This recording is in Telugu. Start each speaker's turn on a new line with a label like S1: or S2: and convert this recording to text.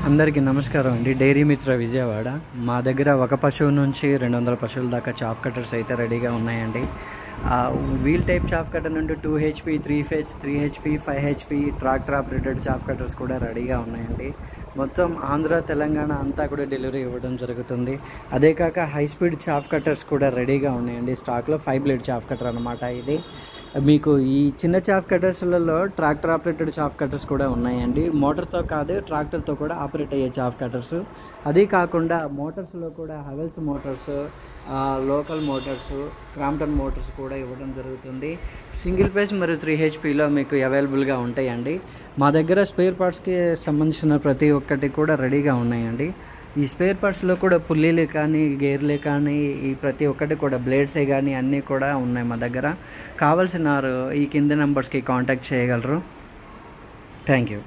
S1: అందరికీ నమస్కారం అండి. డైరీ మిత్ర విజయవాడ. మా దగ్గర ఒక పశువు నుంచి 200 పశువుల దాకా చాప్ కట్టర్స్ అయితే రెడీగా ఉన్నాయండి. వీల్ టైప్ చాప్ కట్టర్ నుండి 2 HP, 3 phase, 3 HP, 5 HP tractor operated chop cutters కూడా రెడీగా ఉన్నాయండి. మొత్తం ఆంధ్ర, తెలంగాణ అంతా కూడా డెలివరీ ఇవ్వడం జరుగుతుంది. అదే కాక హై స్పీడ్ చాప్ కట్టర్స్ కూడా రెడీగా ఉన్నాయండి. స్టాక్లో 5 బ్లేడ్ చాప్ కట్టర్ అనమాట ఇది. మీకు ఈ చిన్న చాప్ కట్టర్స్లలో ట్రాక్టర్ ఆపరేటెడ్ చాప్ కట్టర్స్ కూడా ఉన్నాయండి. మోటార్తో కాదు, ట్రాక్టర్తో కూడా ఆపరేట్ అయ్యే చాప్ కట్టర్స్. అదే కాకుండా మోటార్స్లో కూడా Havells Motors, local Motors, Crompton Motors కూడా ఇవ్వడం జరుగుతుంది. సింగిల్ ఫేజ్ మరియు 3 HPలో మీకు అవైలబుల్గా ఉంటాయండి. మా దగ్గర స్పేర్ పార్ట్స్కి సంబంధించిన ప్రతి ఒక్కటి కూడా రెడీగా ఉన్నాయండి. ఈ స్పేర్ పార్ట్స్లో కూడా పుల్లీలు కానీ, గేర్లే కానీ, ఈ ప్రతి ఒక్కటి కూడా బ్లేడ్సే కానీ అన్నీ కూడా ఉన్నాయి మా దగ్గర. కావాల్సిన ఈ కింద నెంబర్స్కి కాంటాక్ట్ చేయగలరు. Thank you.